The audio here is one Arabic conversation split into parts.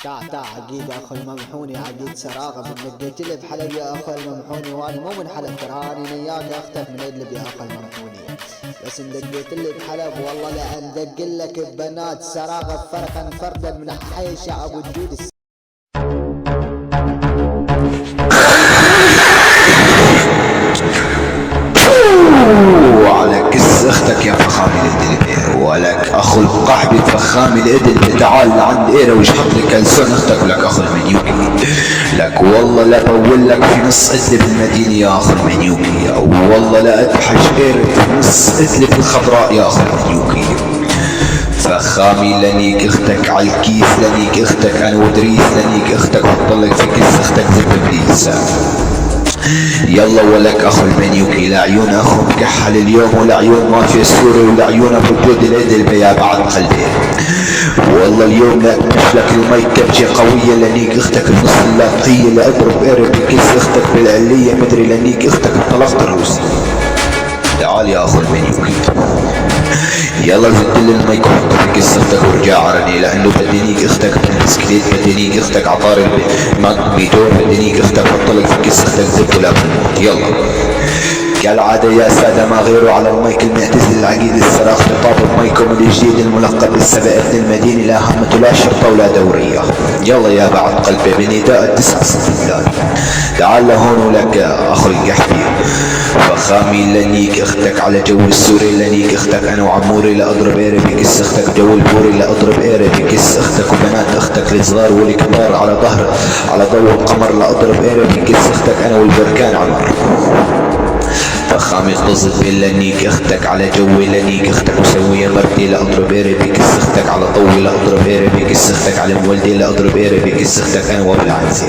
تا عقيد اخو الممحوني، عقيد سراغه من نقيت لي بحلب يا اخو الممحوني، وانا مو من حلب تراني نياك اختك من ادلب يا اخو الممحوني، بس ندقيت لي بحلب والله لا ندق لك ببنات سراغه فرقا فردا من حي شعب وجود. وعلى كس اختك يا فخامي الادل، ولك اخو القحبي فخامي الادل، تعال لعند ايره واشحط لي كلسون اختك، ولك اخو المنيوكي، لك والله لا بقول لك في نص ادلب المدينه يا اخو المنيوكي، والله لا ادحش ايره في نص ادلب الخضراء يا اخو المنيوكي. فخامي لنيك اختك عالكيس، لنيك اختك انا ودريس، لنيك اختك حطلك في كيس اختك زب ابليس. يلا ولك اخو المنيوكي، لعيون اخو مكحل اليوم، ولعيون ما في سوري، ولعيون ابو الجود الادل يا بعد قلبي. والله اليوم لا لك المي كبشة قوية، لنيك اختك النص اللاقية، لاضرب قرب بكيس اختك بالعلية، مدري لنيك اختك انطلقت الروسي. تعال يا اخو المنيوكي، يلا زد لي المايك وحط في كيس اختك ورجع عرني، لانه بدينيك اختك بالبسكليت، بدينيك اختك عطار الميتور، بدينيك اختك حط لك في كيس اختك زبط ولا بنموت. يلا كالعادة يا سادة ما غيروا على المايك المعتزل العقيد الصراخ، خطاب المايكم الجديد الملقب بالسبع ابن المدينة، لا همة لا شرطة ولا دورية. يلا يا بعد قلبي بنداء التسع استدلال، تعال لهون ولك اخو القحبي فخامي لنيك اختك على جو السوري، لنيك اختك انا وعموري، لاضرب ايري بكس اختك جو البوري، لاضرب ايري بكس اختك وبنات اختك الصغار والكبار على ظهر على ضوء القمر، لاضرب ايري بكس اختك انا والبركان عمر. فخامي قصد لنيك اختك على جوي، لنيك اختك مسوية مرتي، لاضرب ايري بكس اختك على طوي، لاضرب ايري بكس اختك على مولدي، لاضرب ايري بكس اختك انا وبالعنزي.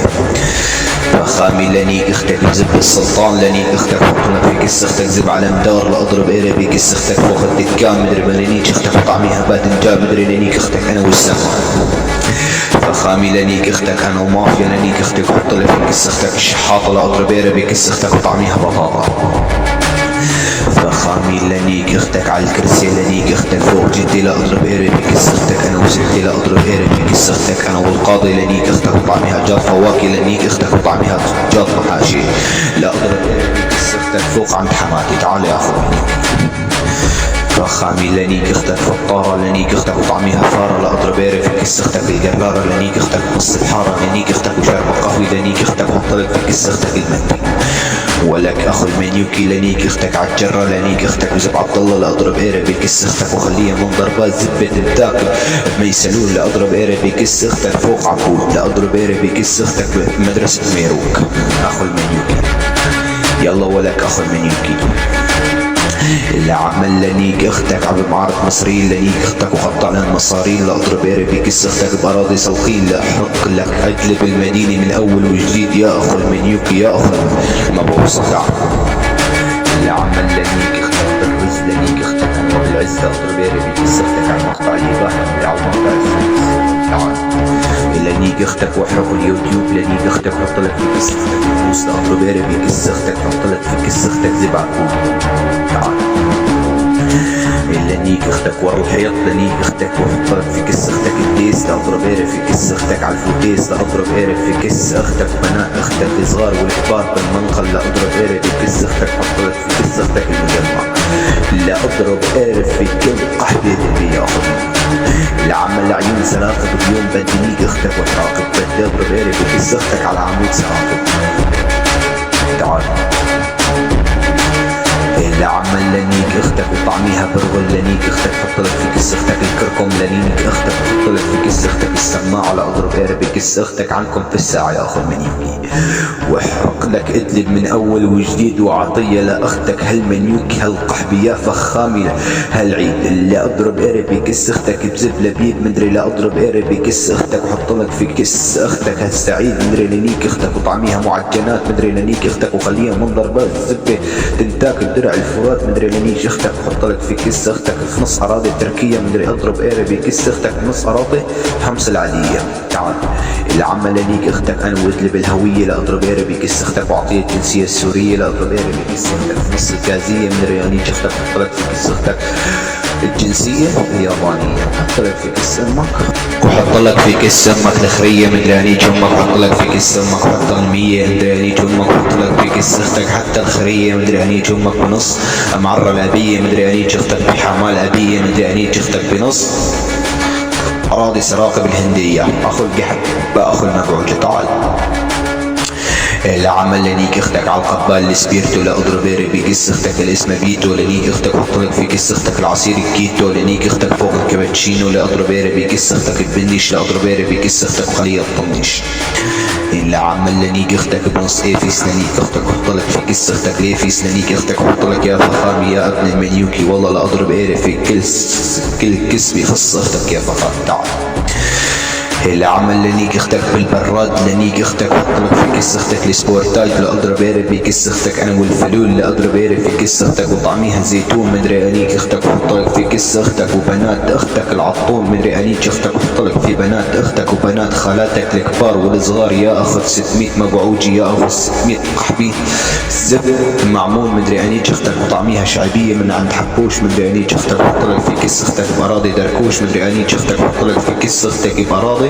فخامي لنيك اختك بزب السلطان، لنيك اختك حطنا في كس اختك زب على مدار، لاضرب ايري بكس اختك فوق الدكان، مدري ما لنيك اختك وطعميها باتنجان، مدري لنيك اختك انا والسمان. فخامي لنيك اختك انا ومافيا، لنيك اختك حط لي في كس اختك الشحاطه، لاضرب ايري بكس اختك وطعميها بطاطا. فخامي لنيك اختك على الكرسي، لنيك اختك فوق جدي، لاضرب ايري بكس اختك انا وستي، لاضرب ايري بكس اختك انا والقاضي، لنيك اختك وطعميها جاط فواكه، لنيك اختك وطعميها جاط محاشي، لاضرب ايري بكس اختك فوق عند حماتي. تعال يا اخوي فخامي لنيك اختك فطارة، لنيك اختك وطعميها فارة، لاضرب ايري في كس اختك القرارة، لنيك اختك نص الحارة، لنيك اختك وشاربة قهوة، لنيك اختك وحطلك في كس اختك المندي. ولك اخو المنيوكي لنيك اختك عالجرة، لنيك اختك وزب عبد الله، لاضرب ايري بكس اختك وخليها من ضربات زبة تنتاكل ميسلول، لاضرب ايري بكس اختك فوق عبود، لاضرب ايري بكس اختك بمدرسة ميروك. اخو المنيوكي يلا ولك اخو المنيوكي، اللي عمل لنيك اختك عم بمعارض مصريين، لنيك اختك وقطع لها المصارين، لاضرب ايري بكس اختك باراضي سلخين، لاحرق لك اجلب المدينه من اول وجديد يا اخو المنيوكي يا اخو المبعوث. اللي عمل لنيك اختك بالعز، لنيك اختك انا بالعز، لاضرب ايري بكس اختك على مقطع الاباحه على مقطع الفلوس. تعال لنيك اختك واحرق اليوتيوب، لنيك اختك حط لك في كس اختك الفلوس، لاضرب ايري بكس اختك حط لك في كس اختك زبع كوب. تعال لنيك اختك ورا الحيط، لنيك اختك وحط لك في كس اختك الديس، لاضرب ايري في كس اختك على الفوتيس، لاضرب ايري في كس اختك بنات اختك الصغار والكبار بالمنقل، لاضرب ايري في كس اختك حط لك في كس اختك المجمع، لاضرب ايري في كل قحبه اللي ياخذ اللي عمل عيون سلاخب اليوم بدينيك اختك وتراقب، بدي اضرب ايري في كس اختك على عمود سراقب. تعال اللي عمل لنيك اختك وطعميها برغل، لنيك اختك حط لك في كس اختك الكركم، لنيك اختك حط لك في كس اختك السماعه، لاضرب ايري بكس اختك عنكم في الساعه يا اخو المنيوكي، واحرق لك ادلب من اول وجديد، وعطيه لاختك هالمنيوكي هالقحبي يا فخامي هالعيد، اللي اضرب ايري بكس اختك بزب لبيب، مدري لا اضرب ايري بكس اختك وحط لك في كس اختك هالسعيد، مدري لنيك اختك وطعميها معجنات، مدري لنيك اختك وخليها من ضربات زبه تنتاكل درع الفرات، مدري لنيك اختك حط لك في كس اختك في نص اراضي التركيه، مدري اضرب ايري بكس اختك في نص اراضي حمص العاديه. تعال اللي عمل لنيك اختك انا وادلب الهويه، لاضرب ايري بكس اختك واعطيه الجنسيه السوريه، لاضرب ايري بكس اختك في نص الكازيه، مدري لنيك اختك حط لك في كس اختك الجنسية اليابانية. احط لك في كيس امك، وحط لك في كيس امك الخرية مدري اني امك، وحط لك في كيس امك، حط المية مدري اني امك، وحط لك في كيس اختك حتى الخرية مدري اني امك بنص، معرة الابية مدري اني اختك بحمال ابية مدري اني اختك بنص. اراضي سراقة بالهندية، اخو القحب باخو المبعوث تعال. لعمل لنيك اختك على القبال السبيرتو، لا اضرب بقص اختك الاسم بيتو، لنيك اختك حط لك في قص اختك العصير الكيتو، لنيك اختك فوق الكابتشينو، لا اضرب بقص اختك البندش، لا اضرب بقص اختك خليه الطنش. إلا عمل لنيك اختك بنص ايفيس، لنيك اختك حط لك في قص اختك ليفيس، لنيك اختك حط لك يا فخامي يا ابن المنيوكي، والله لا اضرب في كل كس بيخص اختك يا فخام تعال. اللي عمل لنيك اختك بالبراد، لنيك اختك حط لك في كيس اختك السبورتاج، لا اضرب في كيس اختك انا والفلول، لا اضرب في كيس اختك وطعميها زيتون مدري انيك اختك حط لك في كيس اختك وبنات اختك العطون مدري انيك اختك حط لك في بنات اختك وبنات خالاتك الكبار والصغار، يا اخذ 600 مبعوجي يا اخذ 600 قحبي زب معمول مدري انيك اختك وطعميها شعبيه من عند حبوش مدري انيك اختك حط لك في كيس اختك باراضي دركوش مدري انيك اختك حط لك في كيس اختك باراضي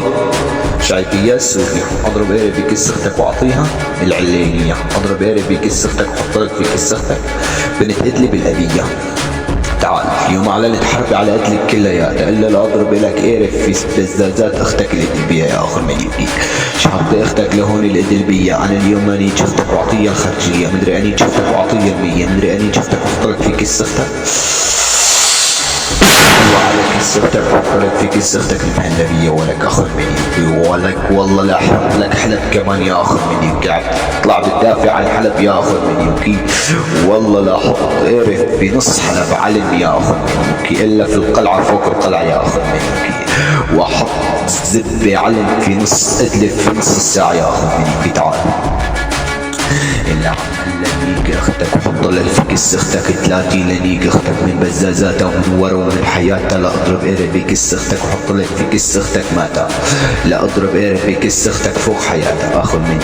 شعبية السورية. اضرب بكيس اختك واعطيها العلينية، اضرب بكيس اختك حط لك في كيس اختك بنت ادلب الابية. تعال يوم اعلنت حربي على ادلب كلياتها الا لا اضرب لك في بزازات اختك الادلبية يا اخر مليكي. شحط اختك لهون الادلبية، انا اليوم ماني اختك واعطيها الخرجية مدري اني اختك واعطيها المية مدري اني اختك حط لك في كيس اختك وعلى كيس اختك حط لك في كيس اختك المهلبية، ولك اخر مني ولك والله لا احط لك حلب كمان يا اخر مني، قاعد تطلع بتدافع عن حلب يا اخر مني، والله لا احط قرف بنص حلب علم يا اخر مني الا في القلعة فوق القلعة يا اخر مني، واحط زبة علم في نص ادلب في نص الساعة يا اخر مني. تعال إلا عمل لنيك اختك وحط لك في كيس اختك 30 لنيك اختك من بزازاتها ومن ورا ومن حياتها، لا اضرب في كيس اختك وحط لك في كيس اختك ماتا، لا اضرب في كيس اختك فوق حياتها اخذ مني.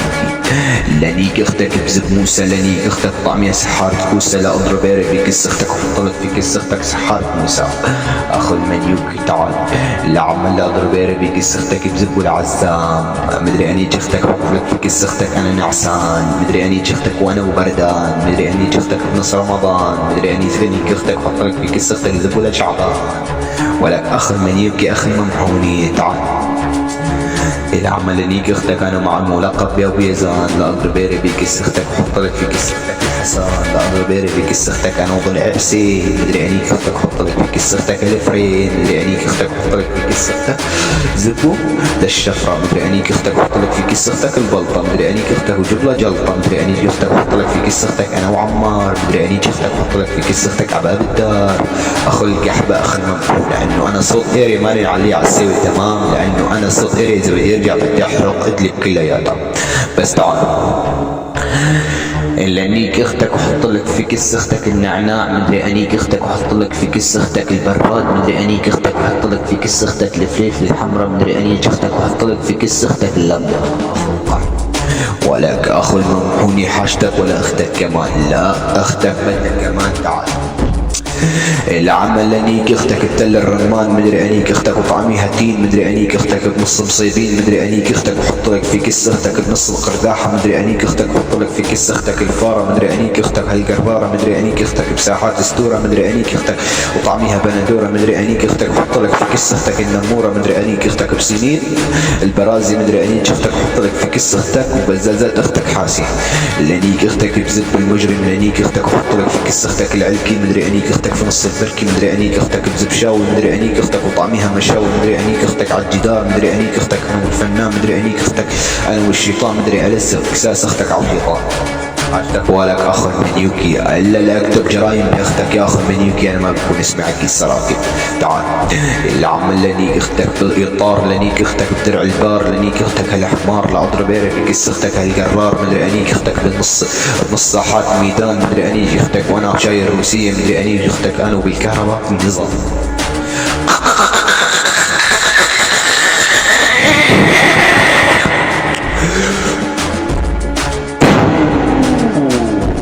لنيك اختك بزب موسى، لنيك اختك طعميها سحارة كوسة، لا اضرب في كيس اختك وحط لك في كيس اختك سحارة موسى اخذ منيوكي. تعال لا عمل لا اضرب في كيس اختك بزب العزام مدري اني اختك حط لك في كيس اختك انا نعسان مدري اني اختك وانا وبردان مدري اني اختك بنص رمضان مدري اني زغنيك اختك حط لك في كيس اختك زبولة شعبان، ولك اخر من يبكي اخي ممحوني. تعال إذا عمل لنيك اختك انا مع الملقب يا بيزان، لا اضرب بكيس اختك حط لك في كيس اختك الحسان، لا اضرب بكيس اختك انا وضلع حسين مدري انيك اختك حط لك في كيس اختك الفرين مدري انيك اختك حط لك في كيس اختك زبو للشفرة مدري انيك اختك حط لك في كيس اختك البلطة مدري انيك اختك وجيب لها جلطة مدري انيك اختك حط لك في كيس اختك انا وعمار مدري انيك اختك حط لك في كيس اختك عباب الدار اخو القحبة اخو المنفوع، لانه انا صوت ايري ماني عليه على السوي تمام، لانه انا صوت ايري اذا بدي ارجع بدي احرق ادلب كلياتها. بس تعال إلا أنيك اختك وحط لك في كيس اختك النعناع مدري انيك اختك وحط لك في كيس اختك البراد مدري انيك اختك وحط لك في كيس اختك الفليفل الحمراء مدري انيك اختك وحط لك في كيس اختك اللبنة. ولك اخو الممحوني حاجتك ولا اختك كمان، لا اختك بدك كمان. تعال العمل لنيك اختك بتل الرمان مدري انيك اختك وطعميها تين مدري انيك اختك بنص مصيبين مدري انيك اختك وحط لك في كيس اختك بنص القرداحه مدري انيك اختك وحط لك في كيس اختك الفاره مدري انيك اختك هالقرباره مدري انيك اختك بساحات استوره مدري انيك اختك وطعميها بندوره مدري انيك اختك وحط لك في كيس اختك النموره مدري انيك اختك بسنين البرازي مدري انيك اختك وحط لك في كيس اختك وبزازات اختك حاسي لنيك اختك بزب المجرم لنيك اختك وحط لك في كيس اختك العلكي مدري انيك اختك في نص البركي مدري انيك اختك بزبشاوي مدري انيك اختك وطعميها مشاوي مدري انيك اختك على الجدار مدري انيك اختك انا والفنان مدري انيك اختك انا والشيطان مدري الزق كساس اختك على الحيطان. ولك اخر منيوكي الا لا اكتب جرايم لاختك يا اخر منيوكي انا ما بكون اسمعك السراكب. تعال اللي عمل لنيك اختك بالاطار لنيك اختك بدرع البار لنيك اختك هالحمار لا اضرب في كيس اختك هالقرار مدري انيك اختك بالنص ساحات ميدان مدري انيك اختك وانا شاي روسيه مدري انيك اختك انا وبالكهرباء نظام.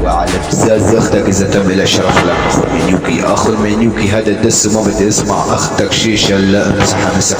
وعلى بزاز تسوي اختك اذا تم لها شرف لك اخو المنيوكي. اخو المنيوكي هذا الدس ما بدي اسمع اختك شيشه لا امسحها مسح.